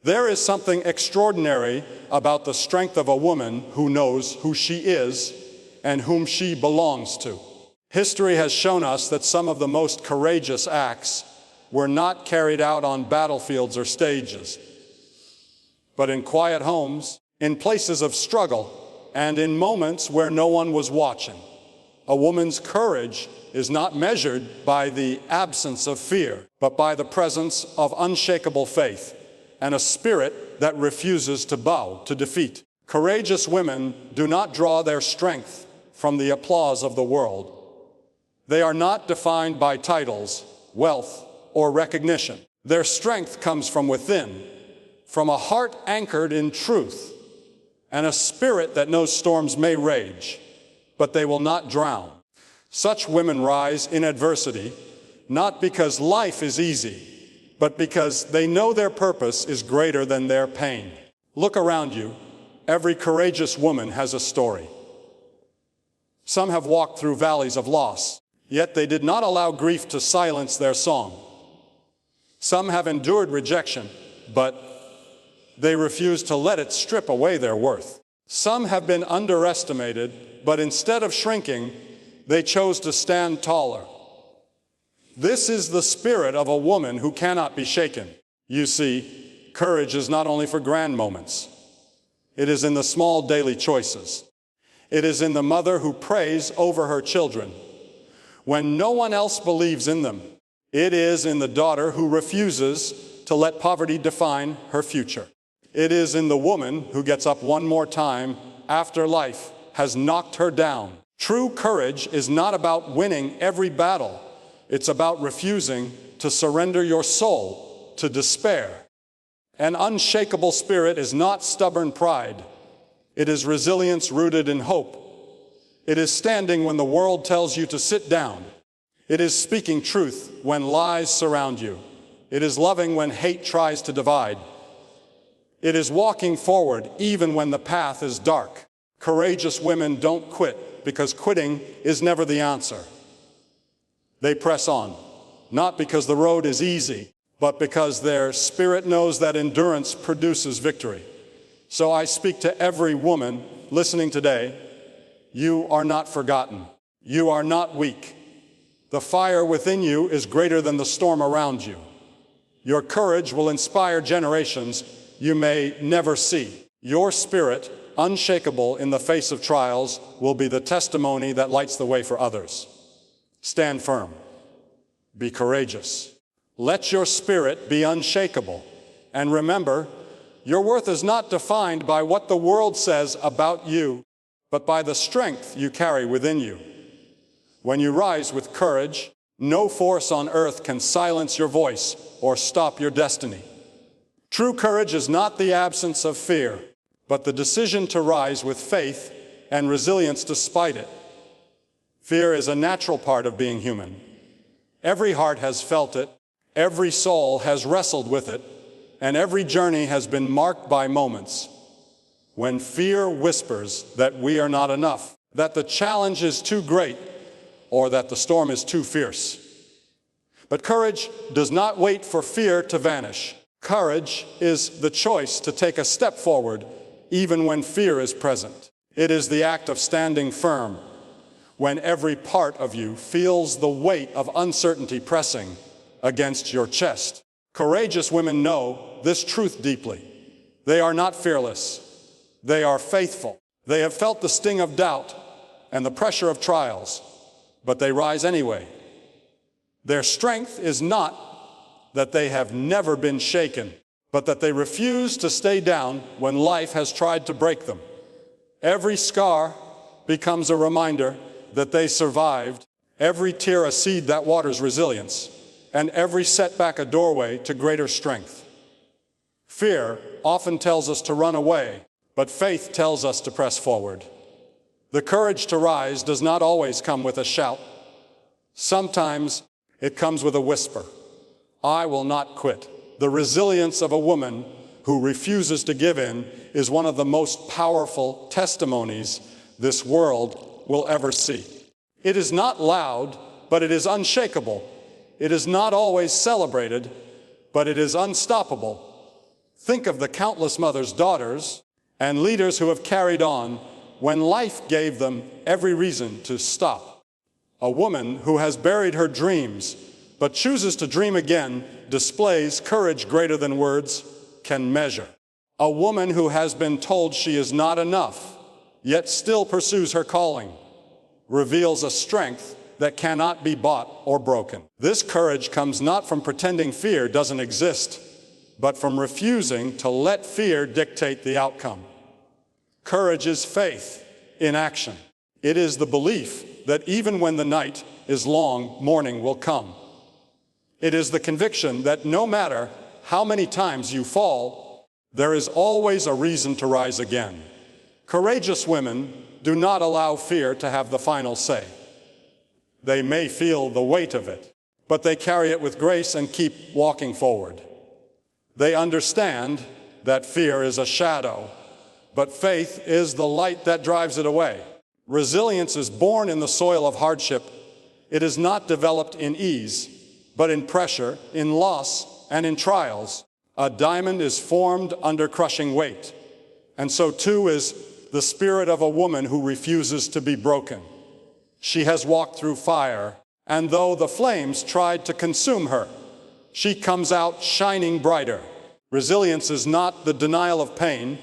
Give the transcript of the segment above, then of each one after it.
There is something extraordinary about the strength of a woman who knows who she is and whom she belongs to. History has shown us that some of the most courageous acts were not carried out on battlefields or stages, but in quiet homes, in places of struggle, and in moments where no one was watching. A woman's courage is not measured by the absence of fear, but by the presence of unshakable faith and a spirit that refuses to bow to defeat. Courageous women do not draw their strength from the applause of the world. They are not defined by titles, wealth, or recognition. Their strength comes from within, from a heart anchored in truth, and a spirit that knows storms may rage, but they will not drown. Such women rise in adversity, not because life is easy, but because they know their purpose is greater than their pain. Look around you. Every courageous woman has a story. Some have walked through valleys of loss, yet they did not allow grief to silence their song. Some have endured rejection, but they refused to let it strip away their worth. Some have been underestimated, but instead of shrinking, they chose to stand taller. This is the spirit of a woman who cannot be shaken. You see, courage is not only for grand moments. It is in the small daily choices. It is in the mother who prays over her children when no one else believes in them. It is in the daughter who refuses to let poverty define her future. It is in the woman who gets up one more time after life has knocked her down. True courage is not about winning every battle. It's about refusing to surrender your soul to despair. An unshakable spirit is not stubborn pride. It is resilience rooted in hope. It is standing when the world tells you to sit down. It is speaking truth when lies surround you. It is loving when hate tries to divide. It is walking forward even when the path is dark. Courageous women don't quit because quitting is never the answer. They press on, not because the road is easy, but because their spirit knows that endurance produces victory. So I speak to every woman listening today. You are not forgotten. You are not weak. The fire within you is greater than the storm around you. Your courage will inspire generations you may never see. Your spirit, unshakable in the face of trials, will be the testimony that lights the way for others. Stand firm. Be courageous. Let your spirit be unshakable. And remember, your worth is not defined by what the world says about you, but by the strength you carry within you. When you rise with courage, no force on earth can silence your voice or stop your destiny. True courage is not the absence of fear, but the decision to rise with faith and resilience despite it. Fear is a natural part of being human. Every heart has felt it, every soul has wrestled with it, and every journey has been marked by moments when fear whispers that we are not enough, that the challenge is too great, or that the storm is too fierce. But courage does not wait for fear to vanish. Courage is the choice to take a step forward even when fear is present. It is the act of standing firm when every part of you feels the weight of uncertainty pressing against your chest. Courageous women know this truth deeply. They are not fearless. They are faithful. They have felt the sting of doubt and the pressure of trials, but they rise anyway. Their strength is not that they have never been shaken, but that they refuse to stay down when life has tried to break them. Every scar becomes a reminder that they survived, every tear a seed that waters resilience, and every setback a doorway to greater strength. Fear often tells us to run away, but faith tells us to press forward. The courage to rise does not always come with a shout. Sometimes it comes with a whisper. I will not quit. The resilience of a woman who refuses to give in is one of the most powerful testimonies this world will ever see. It is not loud, but it is unshakable. It is not always celebrated, but it is unstoppable. Think of the countless mothers, daughters, and leaders who have carried on when life gave them every reason to stop. A woman who has buried her dreams but chooses to dream again displays courage greater than words can measure. A woman who has been told she is not enough, yet still pursues her calling, reveals a strength that cannot be bought or broken. This courage comes not from pretending fear doesn't exist, but from refusing to let fear dictate the outcome. Courage is faith in action. It is the belief that even when the night is long, morning will come. It is the conviction that no matter how many times you fall, there is always a reason to rise again. Courageous women do not allow fear to have the final say. They may feel the weight of it, but they carry it with grace and keep walking forward. They understand that fear is a shadow, but faith is the light that drives it away. Resilience is born in the soil of hardship. It is not developed in ease, but in pressure, in loss, and in trials. A diamond is formed under crushing weight, and so too is the spirit of a woman who refuses to be broken. She has walked through fire, and though the flames tried to consume her, she comes out shining brighter. Resilience is not the denial of pain.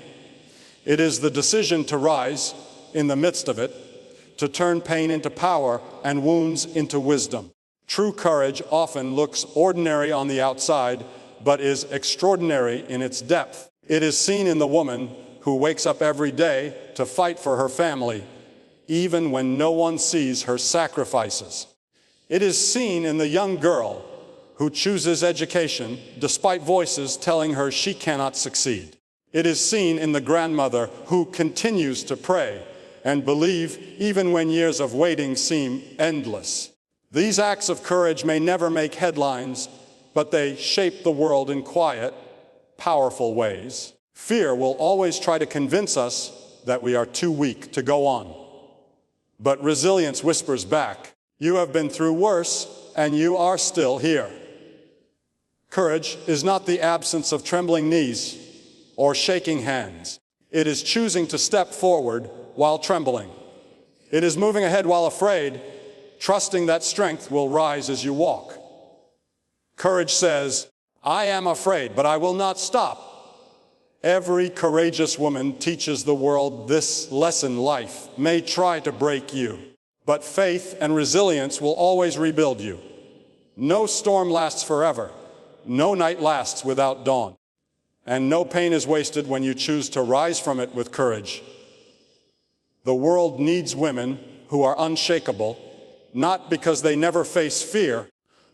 It is the decision to rise in the midst of it, to turn pain into power and wounds into wisdom. True courage often looks ordinary on the outside, but is extraordinary in its depth. It is seen in the woman who wakes up every day to fight for her family, even when no one sees her sacrifices. It is seen in the young girl who chooses education despite voices telling her she cannot succeed. It is seen in the grandmother who continues to pray and believe even when years of waiting seem endless. These acts of courage may never make headlines, but they shape the world in quiet, powerful ways. Fear will always try to convince us that we are too weak to go on. But resilience whispers back, "You have been through worse, and you are still here." Courage is not the absence of trembling knees or shaking hands. It is choosing to step forward while trembling. It is moving ahead while afraid, trusting that strength will rise as you walk. Courage says, "I am afraid, but I will not stop." Every courageous woman teaches the world this lesson: life may try to break you, but faith and resilience will always rebuild you. No storm lasts forever. No night lasts without dawn. And no pain is wasted when you choose to rise from it with courage. The world needs women who are unshakable, not because they never face fear,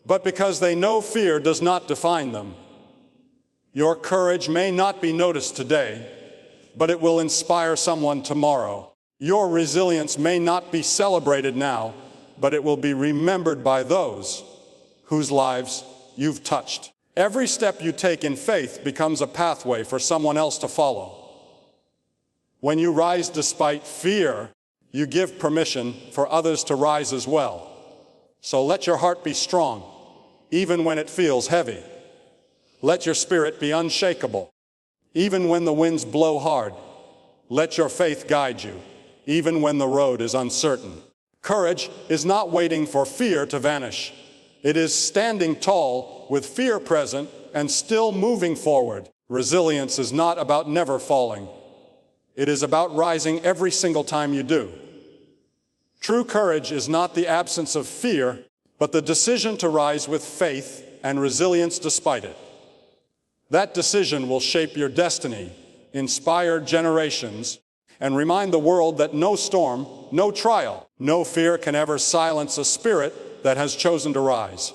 but because they know fear does not define them. Your courage may not be noticed today, but it will inspire someone tomorrow. Your resilience may not be celebrated now, but it will be remembered by those whose lives you've touched. Every step you take in faith becomes a pathway for someone else to follow. When you rise despite fear, you give permission for others to rise as well. So let your heart be strong, even when it feels heavy. Let your spirit be unshakable, even when the winds blow hard. Let your faith guide you, even when the road is uncertain. Courage is not waiting for fear to vanish. It is standing tall with fear present and still moving forward. Resilience is not about never falling. It is about rising every single time you do. True courage is not the absence of fear, but the decision to rise with faith and resilience despite it. That decision will shape your destiny, inspire generations, and remind the world that no storm, no trial, no fear can ever silence a spirit that has chosen to rise.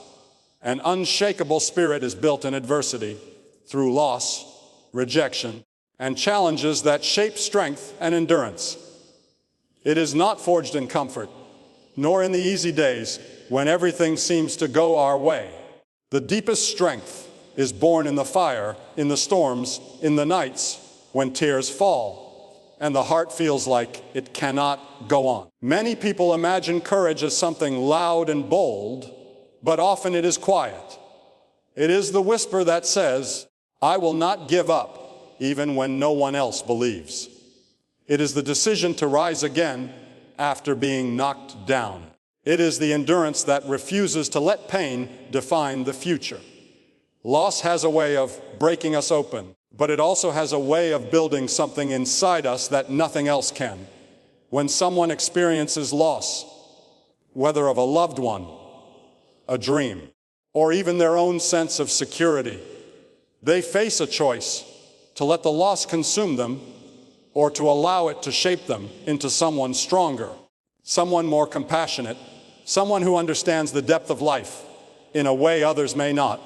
An unshakable spirit is built in adversity, through loss, rejection, and challenges that shape strength and endurance. It is not forged in comfort, nor in the easy days when everything seems to go our way. The deepest strength is born in the fire, in the storms, in the nights when tears fall, and the heart feels like it cannot go on. Many people imagine courage as something loud and bold, but often it is quiet. It is the whisper that says, I will not give up even when no one else believes. It is the decision to rise again after being knocked down. It is the endurance that refuses to let pain define the future. Loss has a way of breaking us open, but it also has a way of building something inside us that nothing else can. When someone experiences loss, whether of a loved one, a dream, or even their own sense of security, they face a choice to let the loss consume them or to allow it to shape them into someone stronger, someone more compassionate, someone who understands the depth of life in a way others may not.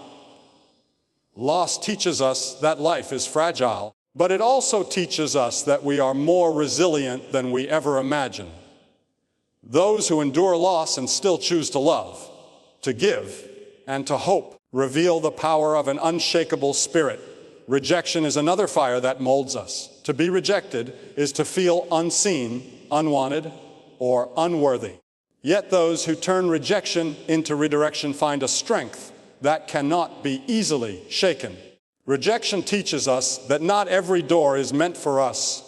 Loss teaches us that life is fragile, but it also teaches us that we are more resilient than we ever imagined. Those who endure loss and still choose to love, to give, and to hope reveal the power of an unshakable spirit. Rejection is another fire that molds us. To be rejected is to feel unseen, unwanted, or unworthy. Yet those who turn rejection into redirection find a strength that cannot be easily shaken. Rejection teaches us that not every door is meant for us,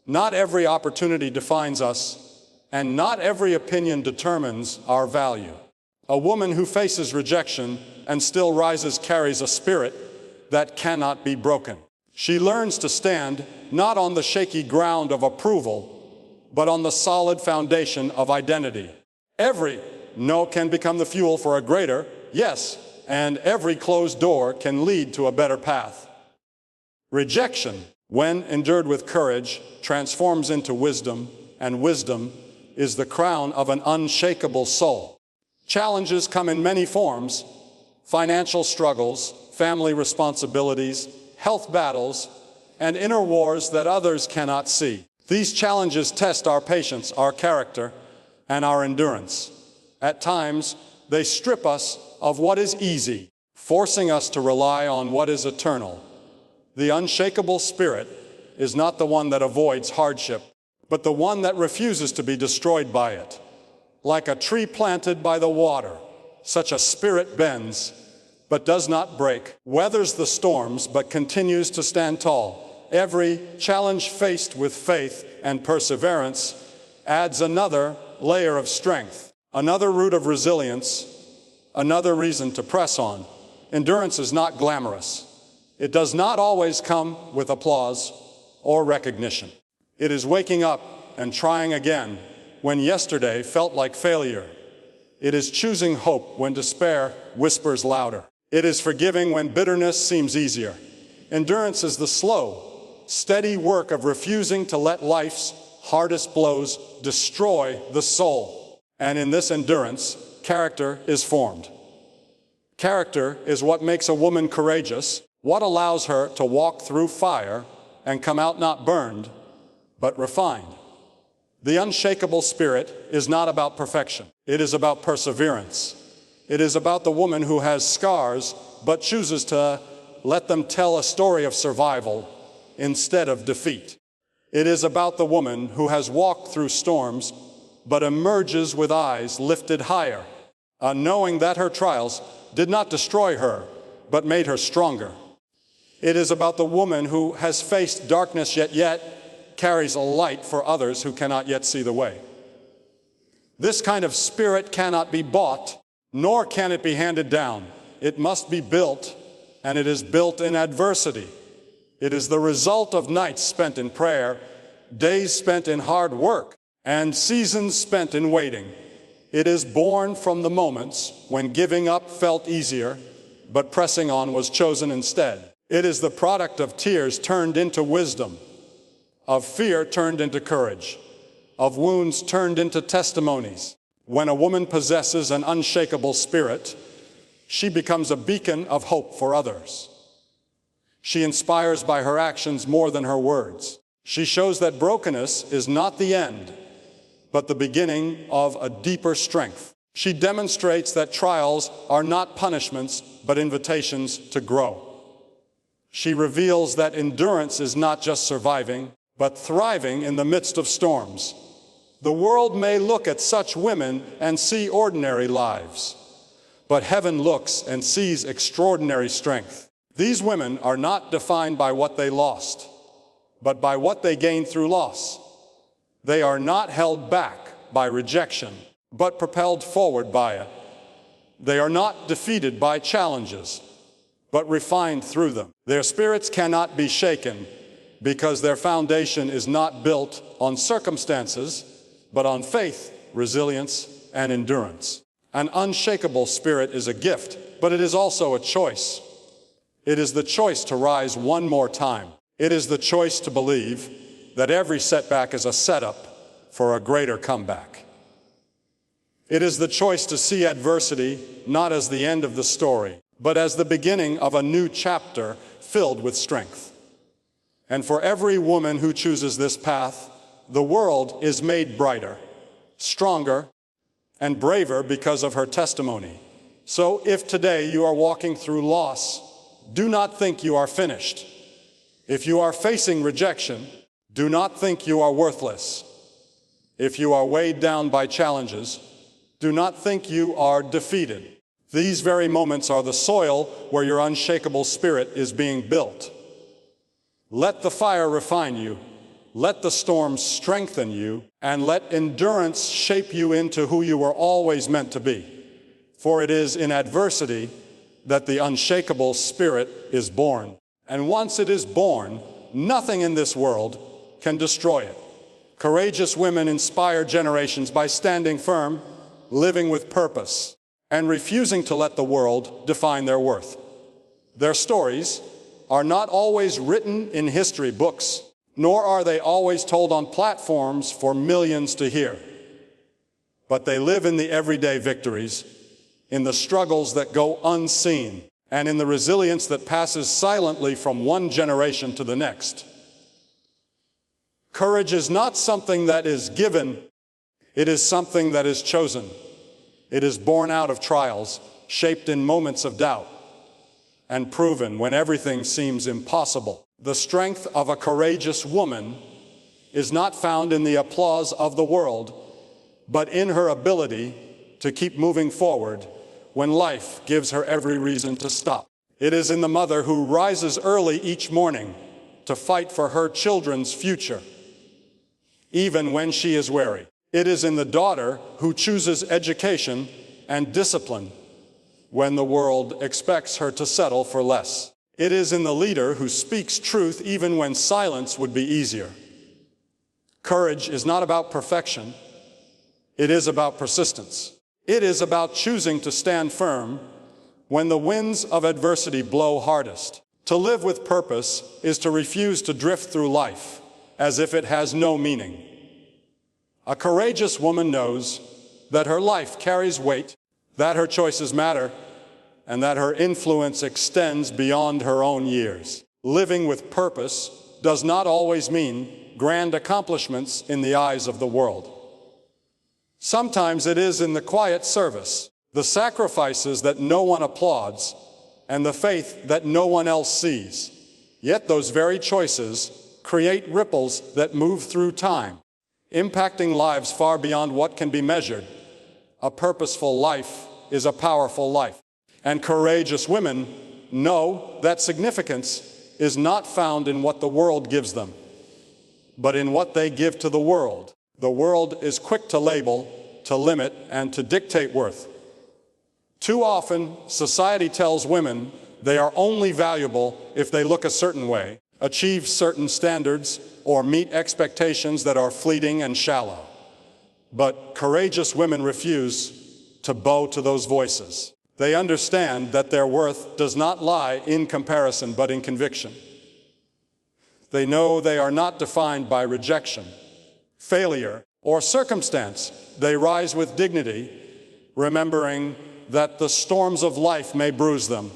not every opportunity defines us, and not every opinion determines our value. A woman who faces rejection and still rises carries a spirit that cannot be broken. She learns to stand not on the shaky ground of approval, but on the solid foundation of identity. Every no can become the fuel for a greater yes, and every closed door can lead to a better path. Rejection, when endured with courage, transforms into wisdom, and wisdom is the crown of an unshakable soul. Challenges come in many forms: financial struggles, family responsibilities, health battles, and inner wars that others cannot see. These challenges test our patience, our character, and our endurance. At times, they strip us of what is easy, forcing us to rely on what is eternal. The unshakable spirit is not the one that avoids hardship, but the one that refuses to be destroyed by it. Like a tree planted by the water, such a spirit bends, but does not break, weathers the storms, but continues to stand tall. Every challenge faced with faith and perseverance adds another layer of strength, another root of resilience, another reason to press on. Endurance is not glamorous. It does not always come with applause or recognition. It is waking up and trying again when yesterday felt like failure. It is choosing hope when despair whispers louder. It is forgiving when bitterness seems easier. Endurance is the slow, steady work of refusing to let life's hardest blows destroy the soul. And in this endurance, character is formed. Character is what makes a woman courageous, what allows her to walk through fire and come out not burned, but refined. The unshakable spirit is not about perfection. It is about perseverance. It is about the woman who has scars, but chooses to let them tell a story of survival instead of defeat. It is about the woman who has walked through storms, but emerges with eyes lifted higher, knowing that her trials did not destroy her, but made her stronger. It is about the woman who has faced darkness yet carries a light for others who cannot yet see the way. This kind of spirit cannot be bought, nor can it be handed down. It must be built, and it is built in adversity. It is the result of nights spent in prayer, days spent in hard work, and seasons spent in waiting. It is born from the moments when giving up felt easier, but pressing on was chosen instead. It is the product of tears turned into wisdom, of fear turned into courage, of wounds turned into testimonies. When a woman possesses an unshakable spirit, she becomes a beacon of hope for others. She inspires by her actions more than her words. She shows that brokenness is not the end, but the beginning of a deeper strength. She demonstrates that trials are not punishments, but invitations to grow. She reveals that endurance is not just surviving, but thriving in the midst of storms. The world may look at such women and see ordinary lives, but heaven looks and sees extraordinary strength. These women are not defined by what they lost, but by what they gained through loss. They are not held back by rejection, but propelled forward by it. They are not defeated by challenges, but refined through them. Their spirits cannot be shaken because their foundation is not built on circumstances, but on faith, resilience, and endurance. An unshakable spirit is a gift, but it is also a choice. It is the choice to rise one more time. It is the choice to believe that every setback is a setup for a greater comeback. It is the choice to see adversity not as the end of the story, but as the beginning of a new chapter filled with strength. And for every woman who chooses this path, the world is made brighter, stronger, and braver because of her testimony. So if today you are walking through loss, do not think you are finished. If you are facing rejection, do not think you are worthless. If you are weighed down by challenges, do not think you are defeated. These very moments are the soil where your unshakable spirit is being built. Let the fire refine you, let the storm strengthen you, and let endurance shape you into who you were always meant to be. For it is in adversity that the unshakable spirit is born. And once it is born, nothing in this world can destroy it. Courageous women inspire generations by standing firm, living with purpose, and refusing to let the world define their worth. Their stories are not always written in history books, nor are they always told on platforms for millions to hear. But they live in the everyday victories, in the struggles that go unseen, and in the resilience that passes silently from one generation to the next. Courage is not something that is given, it is something that is chosen. It is born out of trials, shaped in moments of doubt, and proven when everything seems impossible. The strength of a courageous woman is not found in the applause of the world, but in her ability to keep moving forward when life gives her every reason to stop. It is in the mother who rises early each morning to fight for her children's future, even when she is weary. It is in the daughter who chooses education and discipline when the world expects her to settle for less. It is in the leader who speaks truth even when silence would be easier. Courage is not about perfection. It is about persistence. It is about choosing to stand firm when the winds of adversity blow hardest. To live with purpose is to refuse to drift through life as if it has no meaning. A courageous woman knows that her life carries weight, that her choices matter, and that her influence extends beyond her own years. Living with purpose does not always mean grand accomplishments in the eyes of the world. Sometimes it is in the quiet service, the sacrifices that no one applauds, and the faith that no one else sees. Yet those very choices create ripples that move through time, impacting lives far beyond what can be measured. A purposeful life is a powerful life. And courageous women know that significance is not found in what the world gives them, but in what they give to the world. The world is quick to label, to limit, and to dictate worth. Too often, society tells women they are only valuable if they look a certain way, achieve certain standards, or meet expectations that are fleeting and shallow. But courageous women refuse to bow to those voices. They understand that their worth does not lie in comparison, but in conviction. They know they are not defined by rejection, failure, or circumstance. They rise with dignity, remembering that the storms of life may bruise them,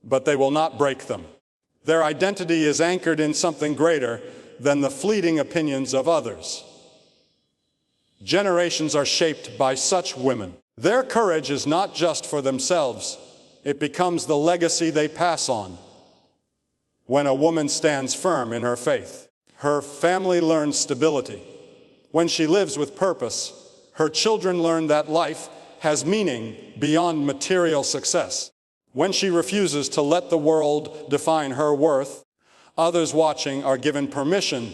but they will not break them. Their identity is anchored in something greater than the fleeting opinions of others. Generations are shaped by such women. Their courage is not just for themselves, it becomes the legacy they pass on. When a woman stands firm in her faith, her family learns stability. When she lives with purpose, her children learn that life has meaning beyond material success. When she refuses to let the world define her worth, others watching are given permission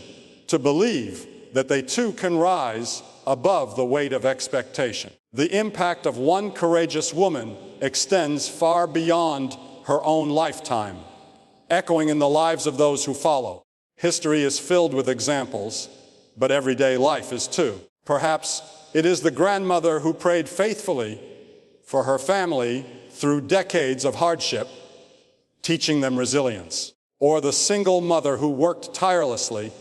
to believe that they too can rise above the weight of expectation. The impact of one courageous woman extends far beyond her own lifetime, echoing in the lives of those who follow. History is filled with examples, but everyday life is too. Perhaps it is the grandmother who prayed faithfully for her family through decades of hardship, teaching them resilience. Or the single mother who worked tirelessly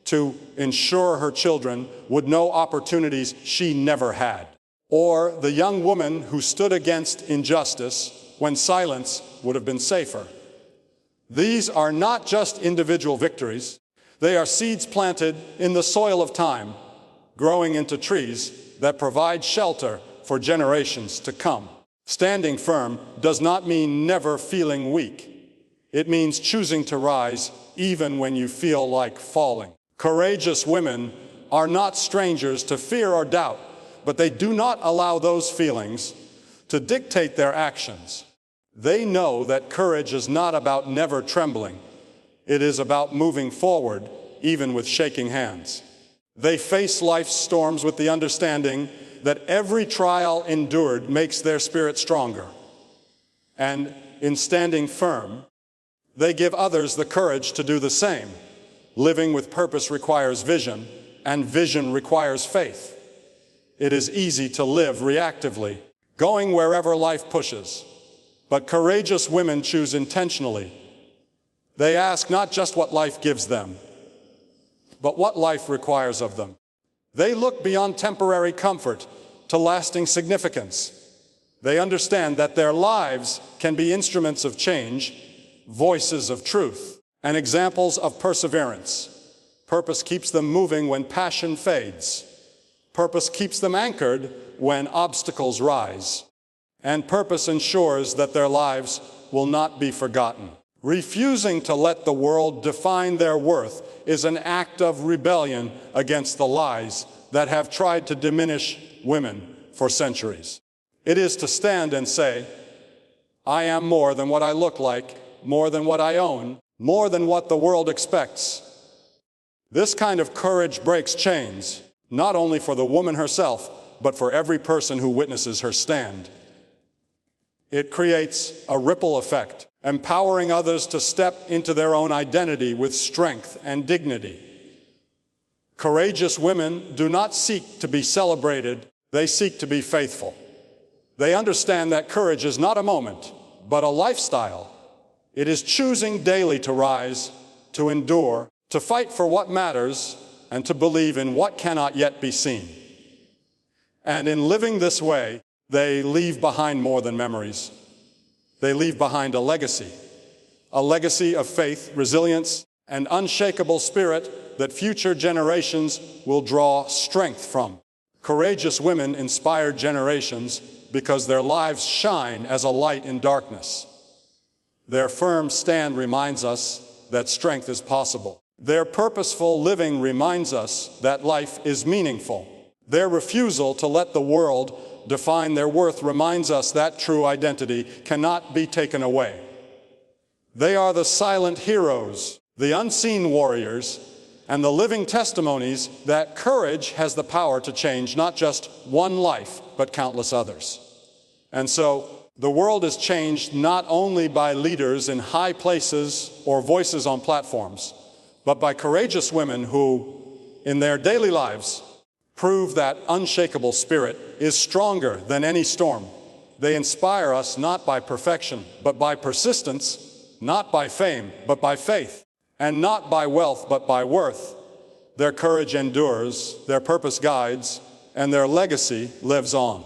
to ensure her children would know opportunities she never had. Or the young woman who stood against injustice when silence would have been safer. These are not just individual victories. They are seeds planted in the soil of time, growing into trees that provide shelter for generations to come. Standing firm does not mean never feeling weak. It means choosing to rise even when you feel like falling. Courageous women are not strangers to fear or doubt, but they do not allow those feelings to dictate their actions. They know that courage is not about never trembling. It is about moving forward, even with shaking hands. They face life's storms with the understanding that every trial endured makes their spirit stronger. And in standing firm, they give others the courage to do the same. Living with purpose requires vision, and vision requires faith. It is easy to live reactively, going wherever life pushes. But courageous women choose intentionally. They ask not just what life gives them, but what life requires of them. They look beyond temporary comfort to lasting significance. They understand that their lives can be instruments of change, voices of truth, and examples of perseverance. Purpose keeps them moving when passion fades. Purpose keeps them anchored when obstacles rise. And purpose ensures that their lives will not be forgotten. Refusing to let the world define their worth is an act of rebellion against the lies that have tried to diminish women for centuries. It is to stand and say, I am more than what I look like, more than what I own, more than what the world expects. This kind of courage breaks chains, not only for the woman herself, but for every person who witnesses her stand. It creates a ripple effect, empowering others to step into their own identity with strength and dignity. Courageous women do not seek to be celebrated, they seek to be faithful. They understand that courage is not a moment, but a lifestyle. It is choosing daily to rise, to endure, to fight for what matters, and to believe in what cannot yet be seen. And in living this way, they leave behind more than memories. They leave behind a legacy of faith, resilience, and unshakable spirit that future generations will draw strength from. Courageous women inspire generations because their lives shine as a light in darkness. Their firm stand reminds us that strength is possible. Their purposeful living reminds us that life is meaningful. Their refusal to let the world define their worth reminds us that true identity cannot be taken away. They are the silent heroes, the unseen warriors, and the living testimonies that courage has the power to change not just one life, but countless others. And so, the world is changed not only by leaders in high places or voices on platforms, but by courageous women who, in their daily lives, prove that unshakable spirit is stronger than any storm. They inspire us not by perfection, but by persistence, not by fame, but by faith, and not by wealth, but by worth. Their courage endures, their purpose guides, and their legacy lives on.